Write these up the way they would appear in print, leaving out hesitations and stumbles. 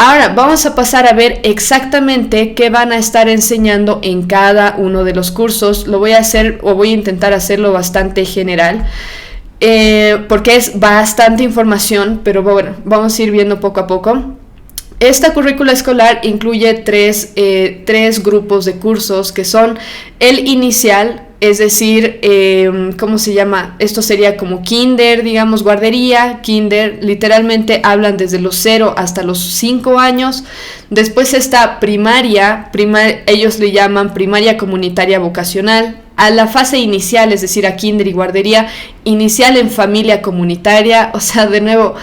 Ahora vamos a pasar a ver exactamente qué van a estar enseñando en cada uno de los cursos. Lo voy a hacer, o voy a intentar hacerlo bastante general, porque es bastante información, pero bueno, vamos a ir viendo poco a poco. Esta currícula escolar incluye tres grupos de cursos, que son el inicial, es decir, ¿cómo se llama? Esto sería como kinder, digamos, guardería, kinder, literalmente hablan desde los 0 hasta los 5 años. Después está primaria, ellos le llaman primaria comunitaria vocacional. A la fase inicial, es decir, a kinder y guardería, inicial en familia comunitaria. O sea, de nuevo,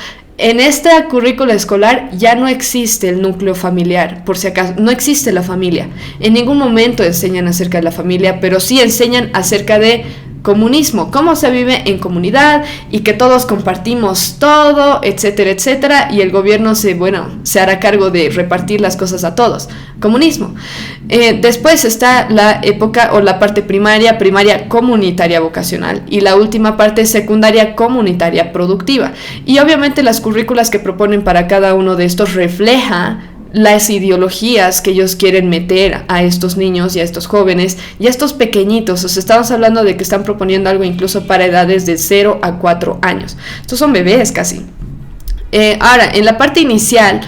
en esta currícula escolar ya no existe el núcleo familiar, por si acaso, no existe la familia. En ningún momento enseñan acerca de la familia, pero sí enseñan acerca de comunismo, cómo se vive en comunidad y que todos compartimos todo, etcétera, etcétera, y el gobierno se hará cargo de repartir las cosas a todos. Comunismo. Después está la época o la parte primaria comunitaria vocacional, y la última parte secundaria comunitaria productiva. Y obviamente las currículas que proponen para cada uno de estos refleja las ideologías que ellos quieren meter a estos niños y a estos jóvenes y a estos pequeñitos. O sea, estamos hablando de que están proponiendo algo incluso para edades de 0 a 4 años. Estos son bebés casi. Ahora, en la parte inicial,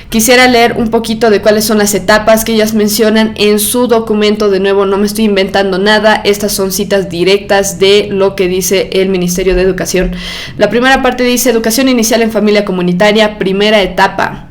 quisiera leer un poquito de cuáles son las etapas que ellas mencionan en su documento. De nuevo, no me estoy inventando nada, estas son citas directas de lo que dice el Ministerio de Educación. La primera parte dice: educación inicial en familia comunitaria, primera etapa.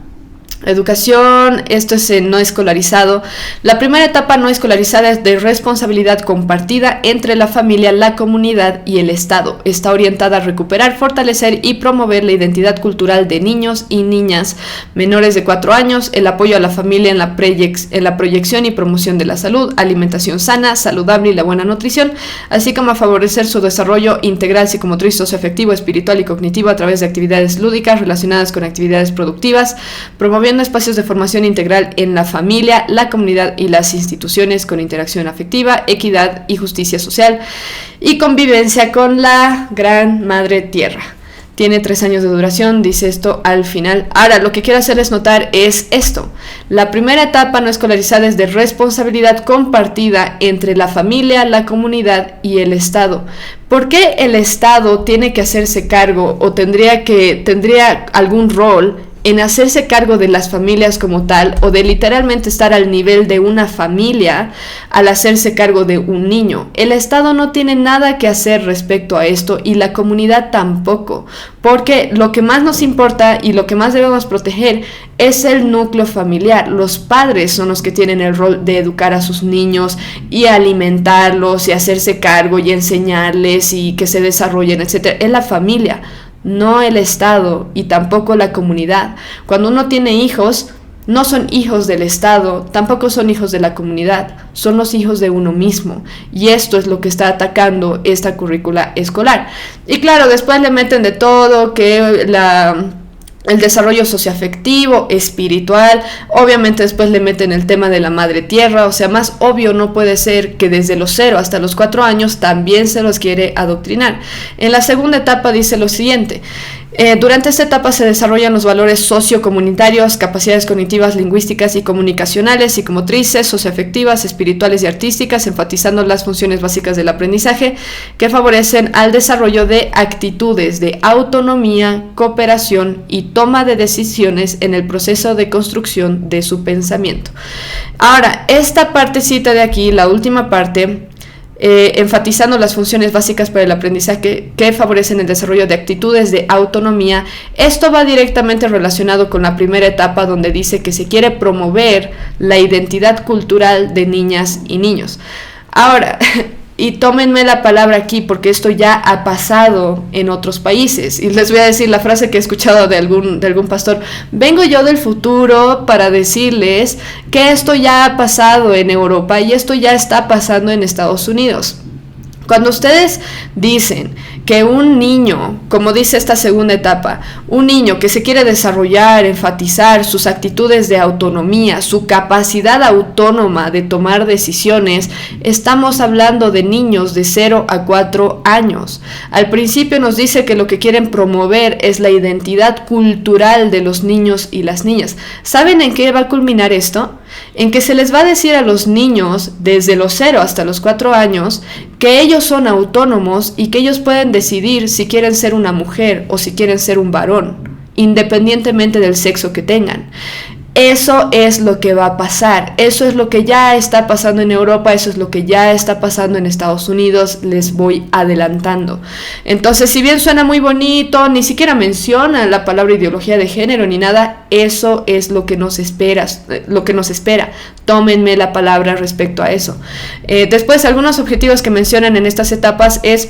Educación, esto es no escolarizado. La primera etapa no escolarizada es de responsabilidad compartida entre la familia, la comunidad y el Estado. Está orientada a recuperar, fortalecer y promover la identidad cultural de niños y niñas menores de 4 años, el apoyo a la familia en la proyección y promoción de la salud, alimentación sana, saludable y la buena nutrición, así como a favorecer su desarrollo integral psicomotriz, socioafectivo, espiritual y cognitivo a través de actividades lúdicas relacionadas con actividades productivas, promoviendo espacios de formación integral en la familia, la comunidad y las instituciones con interacción afectiva, equidad y justicia social y convivencia con la Gran Madre Tierra. Tiene 3 años de duración, dice esto al final. Ahora, lo que quiero hacerles notar es esto. La primera etapa no escolarizada es de responsabilidad compartida entre la familia, la comunidad y el Estado. ¿Por qué el Estado tiene que hacerse cargo o tendría algún rol en hacerse cargo de las familias como tal, o de literalmente estar al nivel de una familia al hacerse cargo de un niño? El Estado no tiene nada que hacer respecto a esto, y la comunidad tampoco, porque lo que más nos importa y lo que más debemos proteger es el núcleo familiar. Los padres son los que tienen el rol de educar a sus niños y alimentarlos y hacerse cargo y enseñarles y que se desarrollen, etc. Es la familia, no el Estado, y tampoco la comunidad. Cuando uno tiene hijos, no son hijos del Estado, tampoco son hijos de la comunidad, son los hijos de uno mismo, y esto es lo que está atacando esta currícula escolar. Y claro, después le meten de todo, que el desarrollo socioafectivo, espiritual, obviamente después le meten el tema de la madre tierra. O sea, más obvio no puede ser que desde los 0 hasta los 4 años también se los quiere adoctrinar. En la segunda etapa dice lo siguiente: durante esta etapa se desarrollan los valores sociocomunitarios, capacidades cognitivas, lingüísticas y comunicacionales, psicomotrices, socioafectivas, espirituales y artísticas, enfatizando las funciones básicas del aprendizaje que favorecen al desarrollo de actitudes de autonomía, cooperación y toma de decisiones en el proceso de construcción de su pensamiento. Ahora, esta partecita de aquí, la última parte, enfatizando las funciones básicas para el aprendizaje que favorecen el desarrollo de actitudes de autonomía. Esto va directamente relacionado con la primera etapa, donde dice que se quiere promover la identidad cultural de niñas y niños. Ahora, y tómenme la palabra aquí, porque esto ya ha pasado en otros países, y les voy a decir la frase que he escuchado de algún pastor: vengo yo del futuro para decirles que esto ya ha pasado en Europa y esto ya está pasando en Estados Unidos. Cuando ustedes dicen que un niño, como dice esta segunda etapa, un niño que se quiere desarrollar, enfatizar sus actitudes de autonomía, su capacidad autónoma de tomar decisiones, estamos hablando de niños de 0 a 4 años. Al principio nos dice que lo que quieren promover es la identidad cultural de los niños y las niñas. ¿Saben en qué va a culminar esto? En que se les va a decir a los niños desde los 0 hasta los 4 años que ellos son autónomos y que ellos pueden decidir si quieren ser una mujer o si quieren ser un varón, independientemente del sexo que tengan. Eso es lo que va a pasar, eso es lo que ya está pasando en Europa, eso es lo que ya está pasando en Estados Unidos, les voy adelantando. Entonces, si bien suena muy bonito, ni siquiera menciona la palabra ideología de género ni nada, eso es lo que nos espera, Tómenme la palabra respecto a eso. Después, algunos objetivos que mencionan en estas etapas es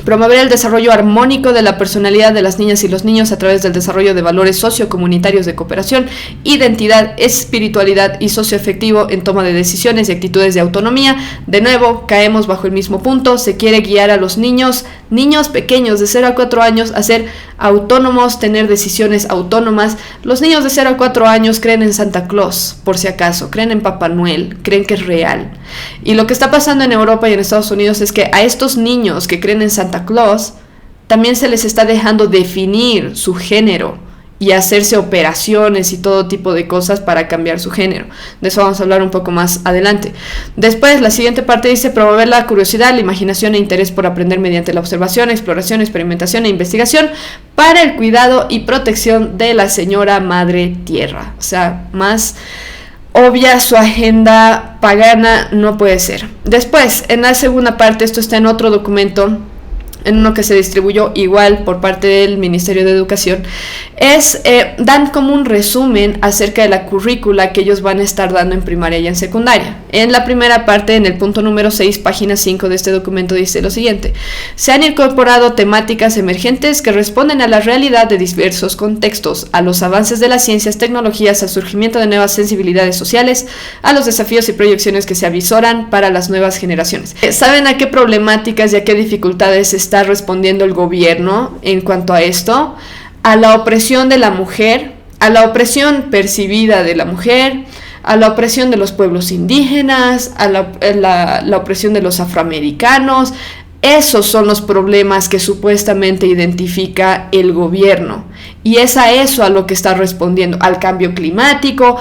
promover el desarrollo armónico de la personalidad de las niñas y los niños a través del desarrollo de valores sociocomunitarios de cooperación, identidad, espiritualidad y socioafectivo en toma de decisiones y actitudes de autonomía. De nuevo, caemos bajo el mismo punto, se quiere guiar a los niños pequeños de 0 a 4 años a ser autónomos, tener decisiones autónomas. Los niños de 0 a 4 años creen en Santa Claus, por si acaso, creen en Papá Noel, creen que es real. Y lo que está pasando en Europa y en Estados Unidos es que a estos niños que creen en Santa Claus también se les está dejando definir su género y hacerse operaciones y todo tipo de cosas para cambiar su género. De eso vamos a hablar un poco más adelante. Después, la siguiente parte dice promover la curiosidad, la imaginación e interés por aprender mediante la observación, exploración, experimentación e investigación para el cuidado y protección de la señora Madre Tierra. O sea, más obvia su agenda pagana no puede ser. Después, en la segunda parte, esto está en otro documento, en uno que se distribuyó igual por parte del Ministerio de Educación, dan como un resumen acerca de la currícula que ellos van a estar dando en primaria y en secundaria. En la primera parte, en el punto número 6, página 5 de este documento, dice lo siguiente: se han incorporado temáticas emergentes que responden a la realidad de diversos contextos, a los avances de las ciencias, tecnologías, al surgimiento de nuevas sensibilidades sociales, a los desafíos y proyecciones que se avisoran para las nuevas generaciones. ¿Saben a qué problemáticas y a qué dificultades está respondiendo el gobierno en cuanto a esto? A la opresión de la mujer, a la opresión percibida de la mujer, a la opresión de los pueblos indígenas, a la opresión de los afroamericanos. Esos son los problemas que supuestamente identifica el gobierno. Y es a eso a lo que está respondiendo, al cambio climático,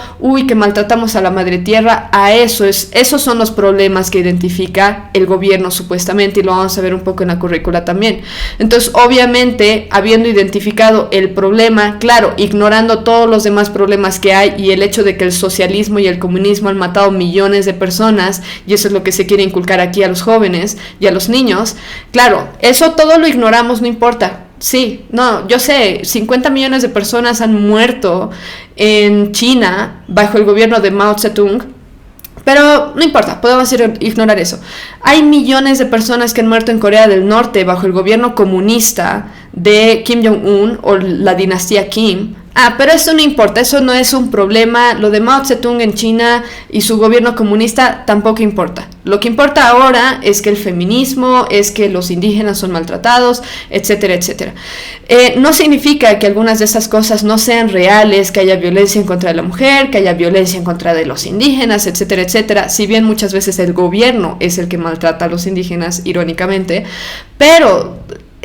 que maltratamos a la madre tierra, esos son los problemas que identifica el gobierno supuestamente, y lo vamos a ver un poco en la currícula también. Entonces, obviamente, habiendo identificado el problema, claro, ignorando todos los demás problemas que hay y el hecho de que el socialismo y el comunismo han matado millones de personas, y eso es lo que se quiere inculcar aquí a los jóvenes y a los niños, claro, eso todo lo ignoramos, no importa. Sí, no, yo sé, 50 millones de personas han muerto en China bajo el gobierno de Mao Zedong, pero no importa, podemos ignorar eso. Hay millones de personas que han muerto en Corea del Norte bajo el gobierno comunista de Kim Jong-un o la dinastía Kim. Pero eso no importa, eso no es un problema. Lo de Mao Zedong en China y su gobierno comunista tampoco importa. Lo que importa ahora es que el feminismo, es que los indígenas son maltratados, etcétera, etcétera. No significa que algunas de esas cosas no sean reales, que haya violencia en contra de la mujer, que haya violencia en contra de los indígenas, etcétera, etcétera. Si bien muchas veces el gobierno es el que maltrata a los indígenas, irónicamente, pero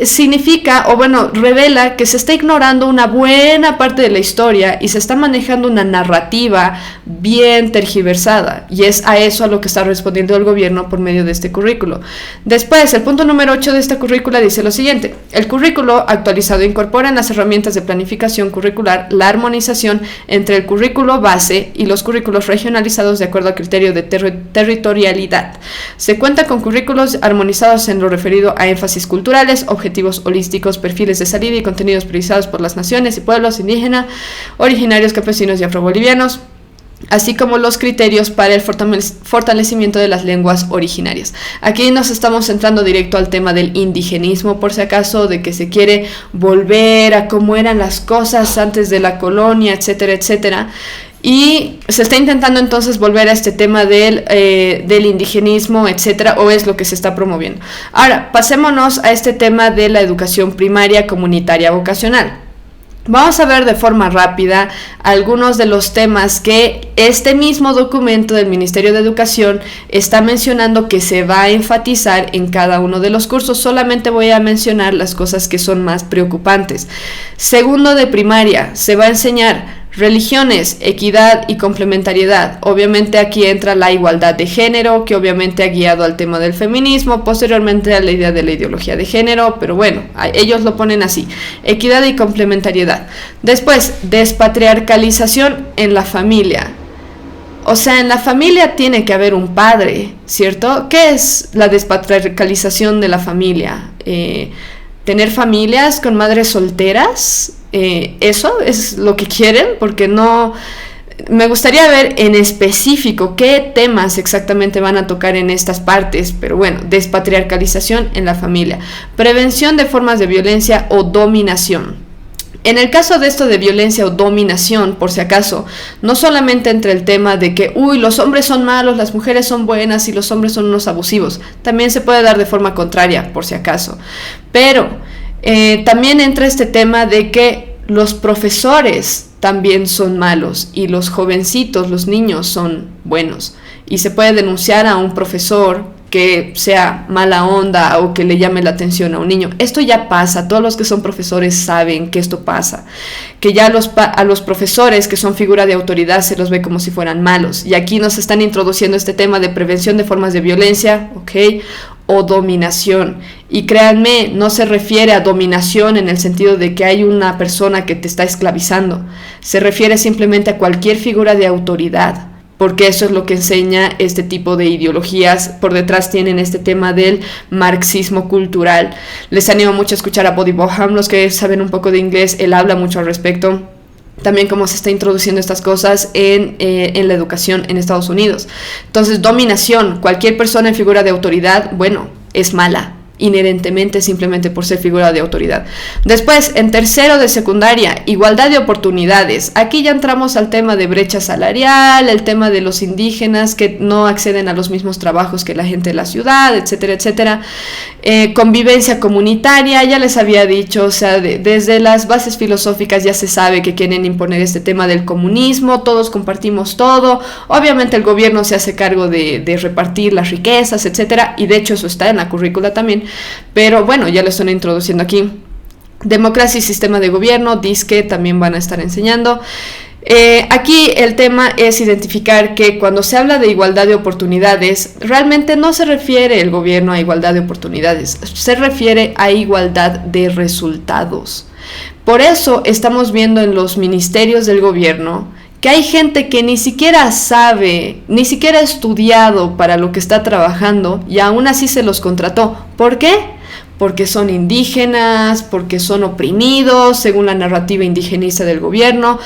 significa, revela que se está ignorando una buena parte de la historia y se está manejando una narrativa bien tergiversada, y es a eso a lo que está respondiendo el gobierno por medio de este currículo. Después, el punto número 8 de esta currícula dice lo siguiente: el currículo actualizado incorpora en las herramientas de planificación curricular la armonización entre el currículo base y los currículos regionalizados de acuerdo al criterio de territorialidad. Se cuenta con currículos armonizados en lo referido a énfasis culturales, objetivos holísticos, perfiles de salida y contenidos priorizados por las naciones y pueblos indígenas, originarios, campesinos y afrobolivianos, así como los criterios para el fortalecimiento de las lenguas originarias. Aquí nos estamos centrando directo al tema del indigenismo, por si acaso, de que se quiere volver a cómo eran las cosas antes de la colonia, etcétera, etcétera. Y se está intentando entonces volver a este tema del indigenismo, etcétera, o es lo que se está promoviendo. Ahora, pasémonos a este tema de la educación primaria comunitaria vocacional. Vamos a ver de forma rápida algunos de los temas que este mismo documento del Ministerio de Educación está mencionando que se va a enfatizar en cada uno de los cursos. Solamente voy a mencionar las cosas que son más preocupantes. Segundo de primaria, se va a enseñar religiones, equidad y complementariedad. Obviamente aquí entra la igualdad de género, que obviamente ha guiado al tema del feminismo, posteriormente a la idea de la ideología de género, pero bueno, ellos lo ponen así, equidad y complementariedad. Después, despatriarcalización en la familia. O sea, en la familia tiene que haber un padre, ¿cierto? ¿Qué es la despatriarcalización de la familia? Tener familias con madres solteras, eso es lo que quieren, porque no, me gustaría ver en específico qué temas exactamente van a tocar en estas partes, pero bueno, despatriarcalización en la familia, prevención de formas de violencia o dominación. En el caso de esto de violencia o dominación, por si acaso, no solamente entre el tema de que, los hombres son malos, las mujeres son buenas y los hombres son unos abusivos, también se puede dar de forma contraria, por si acaso. Pero también entra este tema de que los profesores también son malos y los jovencitos, los niños son buenos. Y se puede denunciar a un profesor que sea mala onda o que le llame la atención a un niño. Esto ya pasa, todos los que son profesores saben que esto pasa, que ya a los profesores que son figura de autoridad se los ve como si fueran malos. Y aquí nos están introduciendo este tema de prevención de formas de violencia, ¿ok? O dominación. Y créanme, no se refiere a dominación en el sentido de que hay una persona que te está esclavizando. Se refiere simplemente a cualquier figura de autoridad, porque eso es lo que enseña este tipo de ideologías. Por detrás tienen este tema del marxismo cultural. Les animo mucho a escuchar a Bodhi Boham, los que saben un poco de inglés, él habla mucho al respecto. También cómo se está introduciendo estas cosas en la educación en Estados Unidos. Entonces, dominación, cualquier persona en figura de autoridad, bueno, es mala, inherentemente, simplemente por ser figura de autoridad. Después, en tercero de secundaria, igualdad de oportunidades. Aquí ya entramos al tema de brecha salarial, el tema de los indígenas que no acceden a los mismos trabajos que la gente de la ciudad, etcétera, etcétera. Convivencia comunitaria, ya les había dicho, o sea, desde las bases filosóficas ya se sabe que quieren imponer este tema del comunismo, todos compartimos todo, obviamente el gobierno se hace cargo de repartir las riquezas, etcétera, y de hecho eso está en la currícula también. Pero bueno, ya lo están introduciendo aquí. Democracia y sistema de gobierno, disque también van a estar enseñando. Aquí el tema es identificar que cuando se habla de igualdad de oportunidades, realmente no se refiere el gobierno a igualdad de oportunidades, se refiere a igualdad de resultados. Por eso estamos viendo en los ministerios del gobierno que hay gente que ni siquiera sabe, ni siquiera ha estudiado para lo que está trabajando y aún así se los contrató. ¿Por qué? Porque son indígenas, porque son oprimidos, según la narrativa indigenista del gobierno.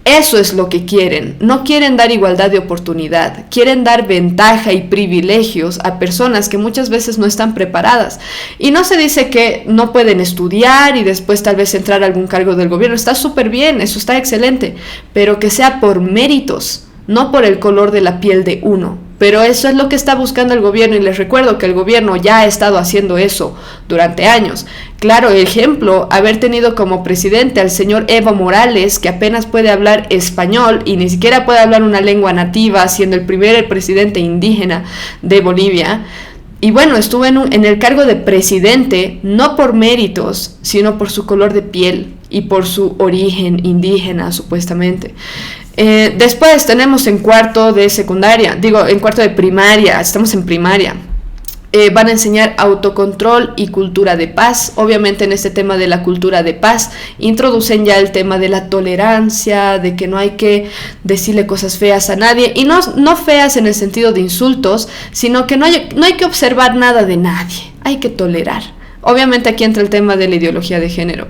Eso es lo que quieren. No quieren dar igualdad de oportunidad, quieren dar ventaja y privilegios a personas que muchas veces no están preparadas. Y no se dice que no pueden estudiar y después tal vez entrar a algún cargo del gobierno. Está súper bien, eso está excelente, pero que sea por méritos, no por el color de la piel de uno. Pero eso es lo que está buscando el gobierno y les recuerdo que el gobierno ya ha estado haciendo eso durante años. Claro, ejemplo, haber tenido como presidente al señor Evo Morales, que apenas puede hablar español y ni siquiera puede hablar una lengua nativa, siendo el primer presidente indígena de Bolivia. Y bueno, estuvo en el cargo de presidente, no por méritos, sino por su color de piel y por su origen indígena, supuestamente. Después tenemos en cuarto de secundaria, en cuarto de primaria, estamos en primaria. Van a enseñar autocontrol y cultura de paz. Obviamente en este tema de la cultura de paz introducen ya el tema de la tolerancia, de que no hay que decirle cosas feas a nadie, y no feas en el sentido de insultos, sino que no hay que observar nada de nadie, hay que tolerar. Obviamente aquí entra el tema de la ideología de género.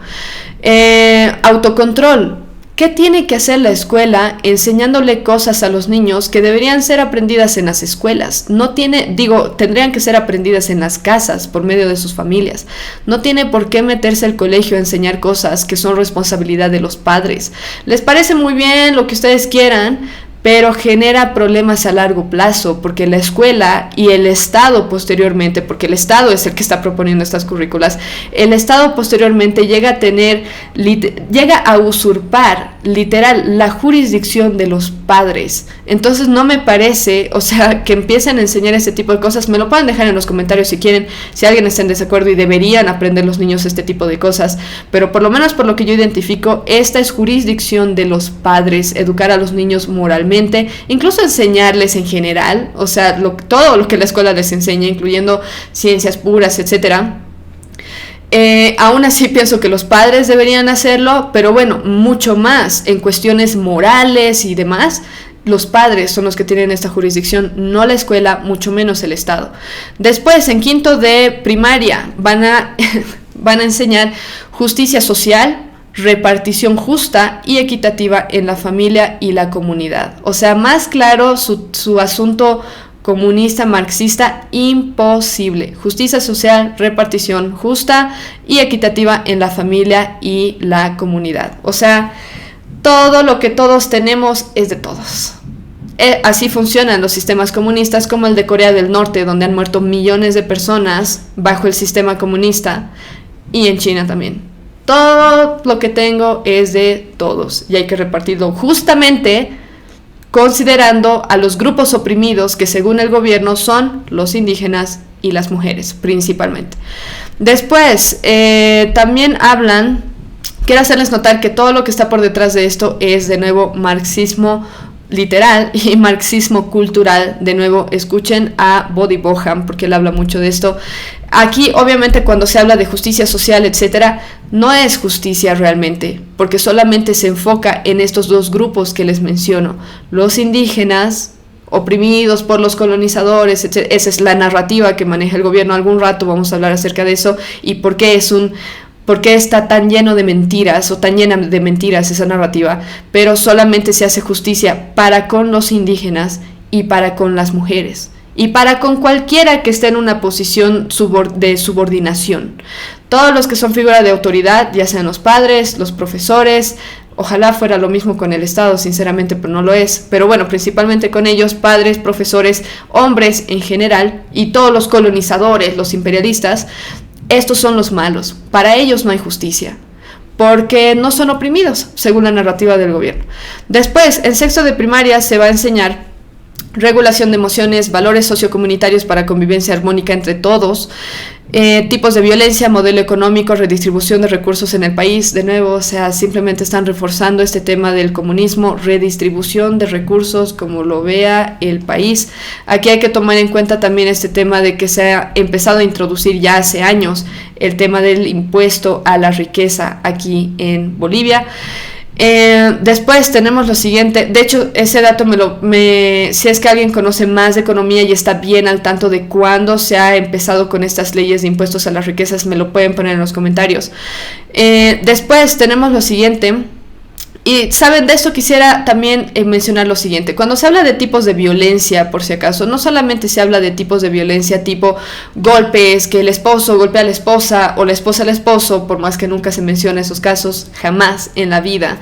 Autocontrol. ¿Qué ¿qué tiene que hacer la escuela enseñándole cosas a los niños que deberían ser aprendidas en las escuelas? Tendrían que ser aprendidas en las casas por medio de sus familias. No tiene por qué meterse al colegio a enseñar cosas que son responsabilidad de los padres. Les parece muy bien lo que ustedes quieran, pero genera problemas a largo plazo, porque la escuela y el Estado posteriormente, porque el Estado es el que está proponiendo estas currículas, el Estado posteriormente llega a usurpar literal la jurisdicción de los padres. Entonces no me parece, que empiecen a enseñar este tipo de cosas. Me lo pueden dejar en los comentarios si quieren, si alguien está en desacuerdo y deberían aprender los niños este tipo de cosas, pero por lo menos por lo que yo identifico, esta es jurisdicción de los padres, educar a los niños moralmente, incluso enseñarles en general, todo lo que la escuela les enseña, incluyendo ciencias puras, etcétera. Aún así pienso que los padres deberían hacerlo, pero bueno, mucho más en cuestiones morales y demás. Los padres son los que tienen esta jurisdicción, no la escuela, mucho menos el Estado. Después, en quinto de primaria, van a enseñar justicia social, repartición justa y equitativa en la familia y la comunidad. Más claro su asunto comunista, marxista, imposible. Justicia social, repartición justa y equitativa en la familia y la comunidad. Todo lo que todos tenemos es de todos. Así funcionan los sistemas comunistas, como el de Corea del Norte, donde han muerto millones de personas bajo el sistema comunista, y en China también. Todo lo que tengo es de todos y hay que repartirlo justamente considerando a los grupos oprimidos que según el gobierno son los indígenas y las mujeres principalmente. Después también quiero hacerles notar que todo lo que está por detrás de esto es de nuevo marxismo literal y marxismo cultural. De nuevo, escuchen a Bodhi Boham porque él habla mucho de esto. Aquí obviamente cuando se habla de justicia social, etcétera, no es justicia realmente, porque solamente se enfoca en estos dos grupos que les menciono, los indígenas oprimidos por los colonizadores, etc. Esa es la narrativa que maneja el gobierno. Algún rato vamos a hablar acerca de eso y por qué está tan lleno de mentiras o tan llena de mentiras esa narrativa, pero solamente se hace justicia para con los indígenas y para con las mujeres y para con cualquiera que esté en una posición de subordinación. Todos los que son figura de autoridad, ya sean los padres, los profesores, ojalá fuera lo mismo con el Estado, sinceramente, pero no lo es. Pero bueno, principalmente con ellos, padres, profesores, hombres en general, y todos los colonizadores, los imperialistas, estos son los malos. Para ellos no hay justicia, porque no son oprimidos, según la narrativa del gobierno. Después, en sexto de primaria se va a enseñar regulación de emociones, valores sociocomunitarios para convivencia armónica entre todos, tipos de violencia, modelo económico, redistribución de recursos en el país. De nuevo, simplemente están reforzando este tema del comunismo, redistribución de recursos como lo vea el país. Aquí hay que tomar en cuenta también este tema de que se ha empezado a introducir ya hace años el tema del impuesto a la riqueza aquí en Bolivia. Después tenemos lo siguiente. De hecho, ese dato si es que alguien conoce más de economía y está bien al tanto de cuándo se ha empezado con estas leyes de impuestos a las riquezas, me lo pueden poner en los comentarios. Después tenemos lo siguiente. Y saben, de esto quisiera también mencionar lo siguiente. Cuando se habla de tipos de violencia, por si acaso, no solamente se habla de tipos de violencia tipo golpes, que el esposo golpea a la esposa o la esposa al esposo, por más que nunca se mencione esos casos, jamás en la vida.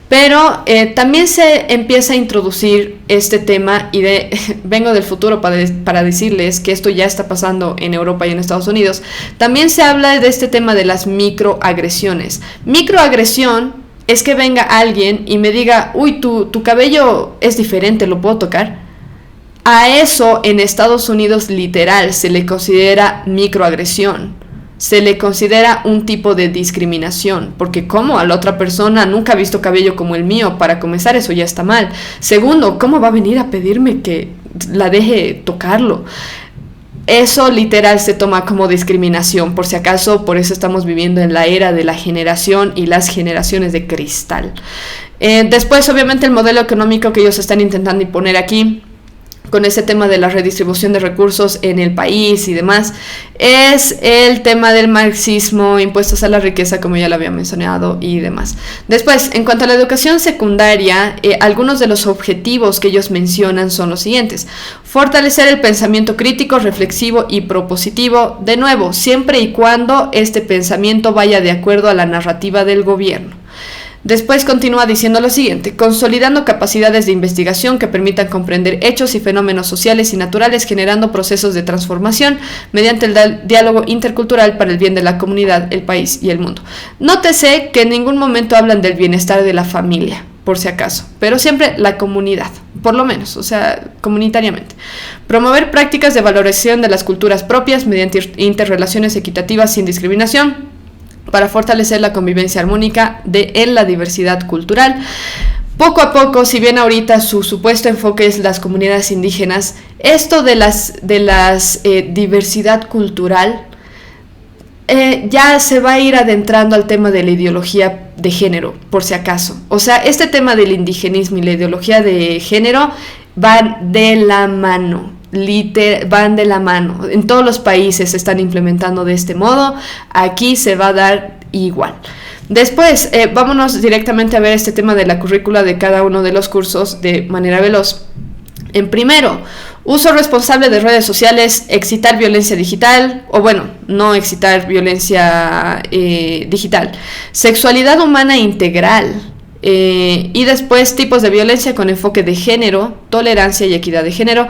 Pero también se empieza a introducir este tema y vengo del futuro para decirles que esto ya está pasando en Europa y en Estados Unidos. También se habla de este tema de las microagresiones. Microagresión es que venga alguien y me diga, uy, tu cabello es diferente, ¿lo puedo tocar? A eso en Estados Unidos literal se le considera microagresión. Se le considera un tipo de discriminación, porque ¿cómo a la otra persona nunca ha visto cabello como el mío? Para comenzar, eso ya está mal. Segundo, ¿cómo va a venir a pedirme que la deje tocarlo? Eso literal se toma como discriminación, por si acaso. Por eso estamos viviendo en la era de la generación y las generaciones de cristal. Después, obviamente, el modelo económico que ellos están intentando imponer aquí con ese tema de la redistribución de recursos en el país y demás, es el tema del marxismo, impuestos a la riqueza, como ya lo había mencionado, y demás. Después, en cuanto a la educación secundaria, algunos de los objetivos que ellos mencionan son los siguientes: fortalecer el pensamiento crítico, reflexivo y propositivo, de nuevo, siempre y cuando este pensamiento vaya de acuerdo a la narrativa del gobierno. Después continúa diciendo lo siguiente: consolidando capacidades de investigación que permitan comprender hechos y fenómenos sociales y naturales, generando procesos de transformación mediante el diálogo intercultural para el bien de la comunidad, el país y el mundo. Nótese que en ningún momento hablan del bienestar de la familia, por si acaso, pero siempre la comunidad, por lo menos, o sea, comunitariamente. Promover prácticas de valoración de las culturas propias mediante interrelaciones equitativas sin discriminación, para fortalecer la convivencia armónica en la diversidad cultural. Poco a poco, si bien ahorita su supuesto enfoque es las comunidades indígenas, esto de las diversidad cultural ya se va a ir adentrando al tema de la ideología de género, por si acaso. O sea, este tema del indigenismo y la ideología de género van de la mano. Van de la mano. En todos los países se están implementando de este modo. Aquí se va a dar igual. Después, vámonos directamente a ver este tema de la currícula de cada uno de los cursos de manera veloz. En primero, uso responsable de redes sociales, excitar violencia digital, o bueno, no excitar violencia digital. Sexualidad humana integral. Y después, tipos de violencia con enfoque de género, tolerancia y equidad de género.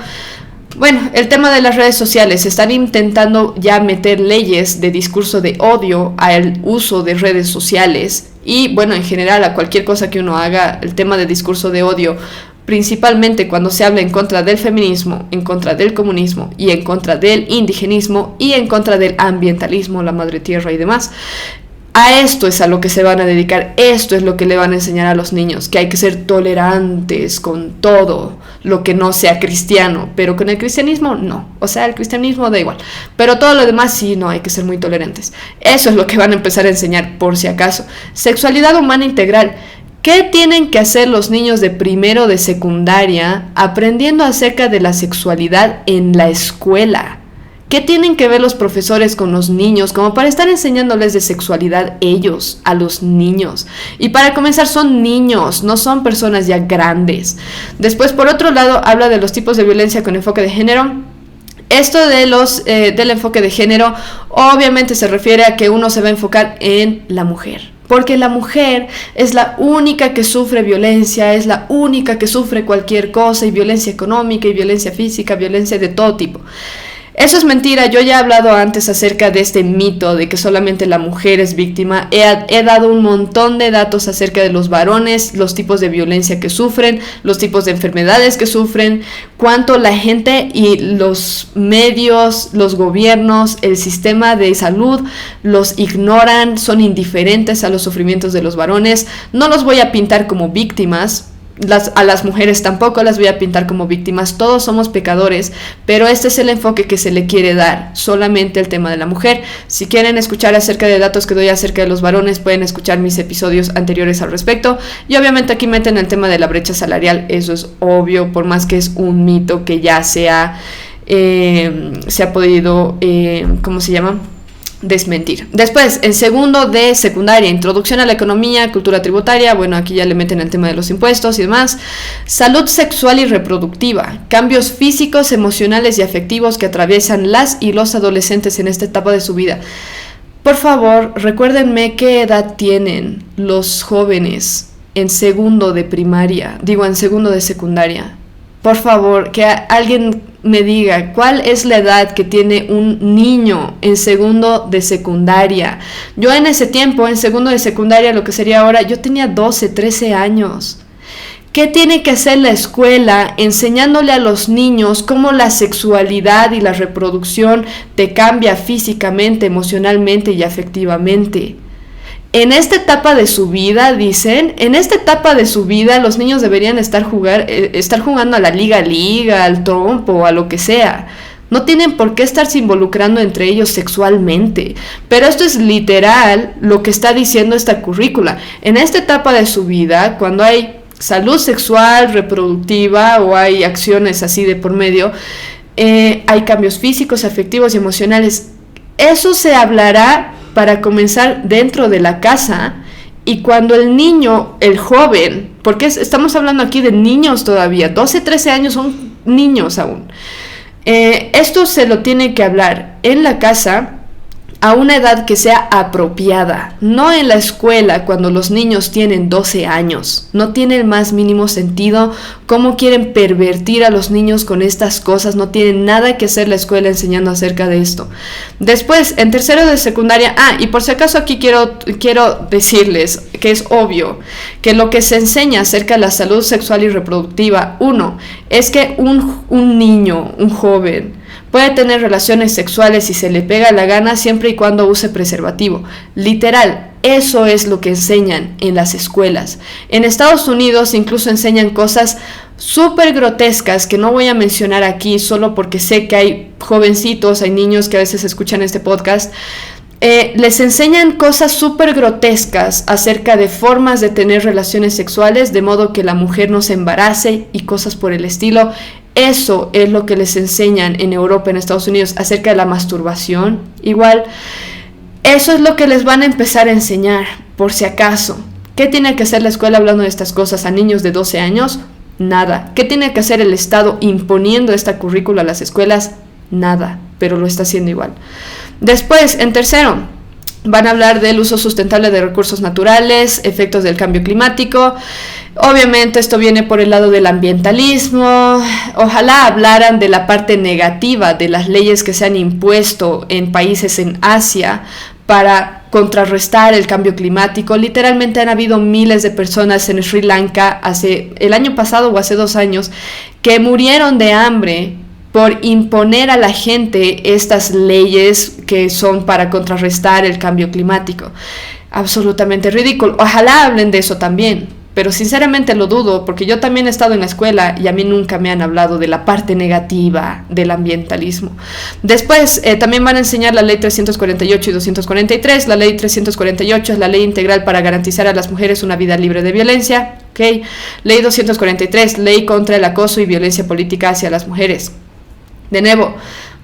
Bueno, el tema de las redes sociales, están intentando ya meter leyes de discurso de odio al uso de redes sociales y bueno, en general a cualquier cosa que uno haga, el tema de discurso de odio, principalmente cuando se habla en contra del feminismo, en contra del comunismo y en contra del indigenismo y en contra del ambientalismo, la madre tierra y demás. A esto es a lo que se van a dedicar, esto es lo que le van a enseñar a los niños, que hay que ser tolerantes con todo lo que no sea cristiano, pero con el cristianismo no, o sea, el cristianismo da igual, pero todo lo demás sí, no, hay que ser muy tolerantes. Eso es lo que van a empezar a enseñar por si acaso. Sexualidad humana integral. ¿Qué tienen que hacer los niños de primero de secundaria aprendiendo acerca de la sexualidad en la escuela? ¿Qué tienen que ver los profesores con los niños como para estar enseñándoles de sexualidad ellos, a los niños? Y para comenzar, son niños, no son personas ya grandes. Después, por otro lado, habla de los tipos de violencia con enfoque de género. Esto de del enfoque de género obviamente se refiere a que uno se va a enfocar en la mujer. Porque la mujer es la única que sufre violencia, es la única que sufre cualquier cosa, y violencia económica, y violencia física, violencia de todo tipo. Eso es mentira. Yo ya he hablado antes acerca de este mito de que solamente la mujer es víctima. He dado un montón de datos acerca de los varones, los tipos de violencia que sufren, los tipos de enfermedades que sufren, cuánto la gente y los medios, los gobiernos, el sistema de salud los ignoran, son indiferentes a los sufrimientos de los varones. No los voy a pintar como víctimas. A las mujeres tampoco las voy a pintar como víctimas, todos somos pecadores, pero este es el enfoque que se le quiere dar, solamente el tema de la mujer. Si quieren escuchar acerca de datos que doy acerca de los varones, pueden escuchar mis episodios anteriores al respecto, y obviamente aquí meten el tema de la brecha salarial, eso es obvio, por más que es un mito que ya se ha podido, ¿cómo se llama?, desmentir. Después, en segundo de secundaria, introducción a la economía, cultura tributaria, bueno, aquí ya le meten el tema de los impuestos y demás. Salud sexual y reproductiva, cambios físicos, emocionales y afectivos que atraviesan las y los adolescentes en esta etapa de su vida. Por favor, recuérdenme qué edad tienen los jóvenes en segundo de primaria, en segundo de secundaria. Por favor, que alguien me diga cuál es la edad que tiene un niño en segundo de secundaria. Yo en ese tiempo, en segundo de secundaria, lo que sería ahora, yo tenía 12, 13 años. ¿Qué tiene que hacer la escuela enseñándole a los niños cómo la sexualidad y la reproducción te cambia físicamente, emocionalmente y afectivamente? En esta etapa de su vida, dicen, en esta etapa de su vida los niños deberían estar jugando a la liga, al trompo, a lo que sea. No tienen por qué estarse involucrando entre ellos sexualmente. Pero esto es literal lo que está diciendo esta currícula. En esta etapa de su vida, cuando hay salud sexual, reproductiva, o hay acciones así de por medio, hay cambios físicos, afectivos y emocionales. Eso se hablará para comenzar dentro de la casa, y cuando el niño, el joven, porque estamos hablando aquí de niños todavía, 12, 13 años son niños aún, esto se lo tiene que hablar en la casa a una edad que sea apropiada, no en la escuela cuando los niños tienen 12 años. No tiene el más mínimo sentido cómo quieren pervertir a los niños con estas cosas. No tiene nada que hacer la escuela enseñando acerca de esto. Después, en tercero de secundaria, y por si acaso aquí quiero decirles que es obvio que lo que se enseña acerca de la salud sexual y reproductiva, uno, es que un niño, un joven, puede tener relaciones sexuales si se le pega la gana, siempre y cuando use preservativo. Literal, eso es lo que enseñan en las escuelas. En Estados Unidos incluso enseñan cosas súper grotescas que no voy a mencionar aquí, solo porque sé que hay jovencitos, hay niños que a veces escuchan este podcast. Les enseñan cosas súper grotescas acerca de formas de tener relaciones sexuales, de modo que la mujer no se embarace y cosas por el estilo. Eso es lo que les enseñan en Europa, en Estados Unidos, acerca de la masturbación. Igual, eso es lo que les van a empezar a enseñar, por si acaso. ¿Qué tiene que hacer la escuela hablando de estas cosas a niños de 12 años? Nada. ¿Qué tiene que hacer el Estado imponiendo esta currícula a las escuelas? Nada, pero lo está haciendo igual. Después, en tercero, van a hablar del uso sustentable de recursos naturales, efectos del cambio climático. Obviamente esto viene por el lado del ambientalismo. Ojalá hablaran de la parte negativa de las leyes que se han impuesto en países en Asia para contrarrestar el cambio climático. Literalmente han habido miles de personas en Sri Lanka el año pasado o hace 2 años que murieron de hambre por imponer a la gente estas leyes que son para contrarrestar el cambio climático. Absolutamente ridículo. Ojalá hablen de eso también, pero sinceramente lo dudo, porque yo también he estado en la escuela y a mí nunca me han hablado de la parte negativa del ambientalismo. Después también van a enseñar la ley 348 y 243. La ley 348 es la ley integral para garantizar a las mujeres una vida libre de violencia. ¿Okay? Ley 243, ley contra el acoso y violencia política hacia las mujeres. De nuevo,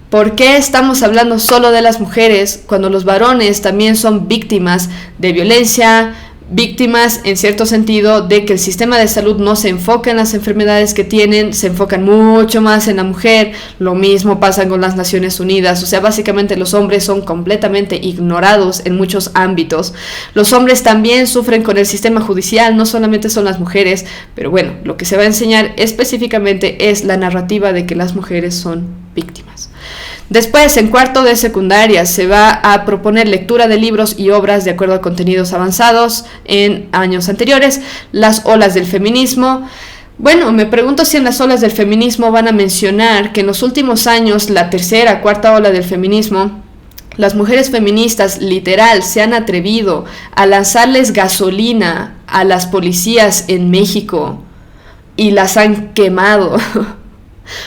¿por qué estamos hablando solo de las mujeres cuando los varones también son víctimas de violencia, víctimas en cierto sentido de que el sistema de salud no se enfoca en las enfermedades que tienen, se enfocan mucho más en la mujer? Lo mismo pasa con las Naciones Unidas. O sea, básicamente los hombres son completamente ignorados en muchos ámbitos. Los hombres también sufren con el sistema judicial, no solamente son las mujeres, pero bueno, lo que se va a enseñar específicamente es la narrativa de que las mujeres son víctimas. Después, en cuarto de secundaria, se va a proponer lectura de libros y obras de acuerdo a contenidos avanzados en años anteriores. Las olas del feminismo. Bueno, me pregunto si en las olas del feminismo van a mencionar que en los últimos años, la tercera, cuarta ola del feminismo, las mujeres feministas literal se han atrevido a lanzarles gasolina a las policías en México y las han quemado.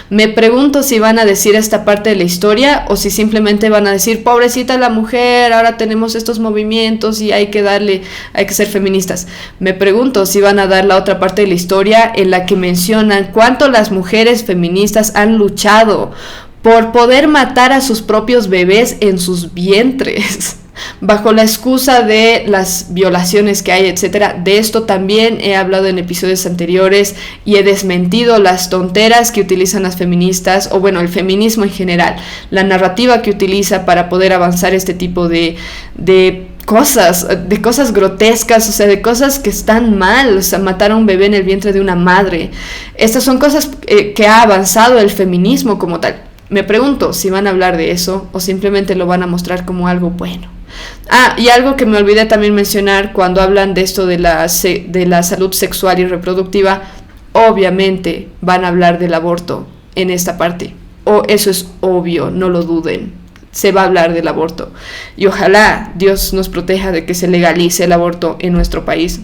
Me pregunto si van a decir esta parte de la historia o si simplemente van a decir, pobrecita la mujer, ahora tenemos estos movimientos y hay que ser feministas. Me pregunto si van a dar la otra parte de la historia en la que mencionan cuánto las mujeres feministas han luchado por poder matar a sus propios bebés en sus vientres, bajo la excusa de las violaciones que hay, etcétera. De esto también he hablado en episodios anteriores y he desmentido las tonteras que utilizan las feministas, o bueno, el feminismo en general, la narrativa que utiliza para poder avanzar este tipo de cosas grotescas, o sea, de cosas que están mal, o sea, matar a un bebé en el vientre de una madre. Estas son cosas que ha avanzado el feminismo como tal. Me pregunto si van a hablar de eso o simplemente lo van a mostrar como algo bueno. Y algo que me olvidé también mencionar cuando hablan de esto de la salud sexual y reproductiva, obviamente van a hablar del aborto en esta parte. Eso es obvio, no lo duden. Se va a hablar del aborto. Y ojalá Dios nos proteja de que se legalice el aborto en nuestro país.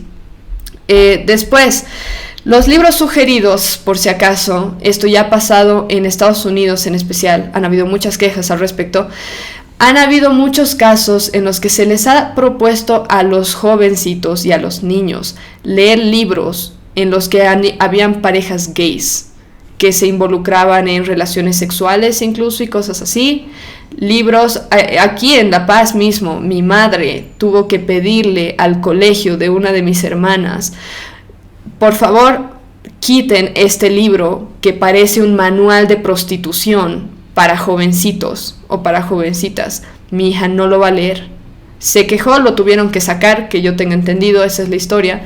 Después, los libros sugeridos, por si acaso, esto ya ha pasado en Estados Unidos en especial, han habido muchas quejas al respecto. Han habido muchos casos en los que se les ha propuesto a los jovencitos y a los niños leer libros en los que habían parejas gays que se involucraban en relaciones sexuales incluso y cosas así. Libros, aquí en La Paz mismo, mi madre tuvo que pedirle al colegio de una de mis hermanas, por favor, quiten este libro que parece un manual de prostitución para jovencitos o para jovencitas. Mi hija no lo va a leer. Se quejó, lo tuvieron que sacar, que yo tenga entendido, esa es la historia,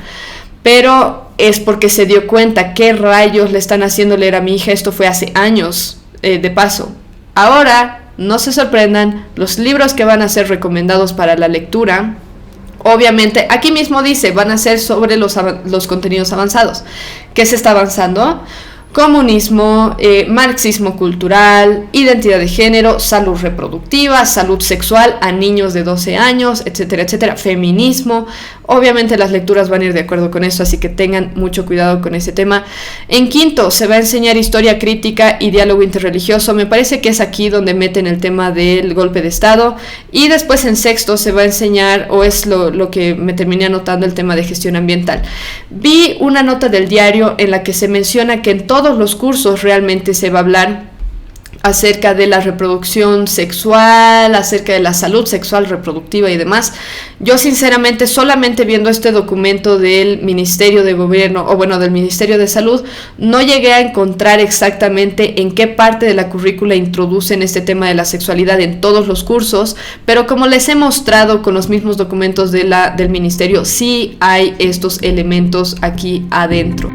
pero es porque se dio cuenta qué rayos le están haciendo leer a mi hija. Esto fue hace años, de paso. Ahora, no se sorprendan, los libros que van a ser recomendados para la lectura, obviamente, aquí mismo dice, van a ser sobre los contenidos avanzados. ¿Qué se está avanzando? Comunismo, marxismo cultural, identidad de género, salud reproductiva, salud sexual a niños de 12 años, etcétera, etcétera, feminismo. Obviamente las lecturas van a ir de acuerdo con eso, así que tengan mucho cuidado con ese tema. En quinto se va a enseñar historia crítica y diálogo interreligioso. Me parece que es aquí donde meten el tema del golpe de Estado. Y después en sexto se va a enseñar, o es lo que me terminé anotando, el tema de gestión ambiental. Vi una nota del diario en la que se menciona que en todos los cursos realmente se va a hablar acerca de la reproducción sexual, acerca de la salud sexual reproductiva y demás. Yo sinceramente, solamente viendo este documento del Ministerio de Gobierno, o bueno, del Ministerio de Salud, no llegué a encontrar exactamente en qué parte de la currícula introducen este tema de la sexualidad en todos los cursos, pero como les he mostrado con los mismos documentos del Ministerio, sí hay estos elementos aquí adentro.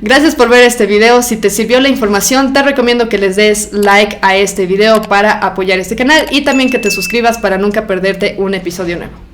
Gracias por ver este video. Si te sirvió la información, te recomiendo que les des like a este video para apoyar este canal y también que te suscribas para nunca perderte un episodio nuevo.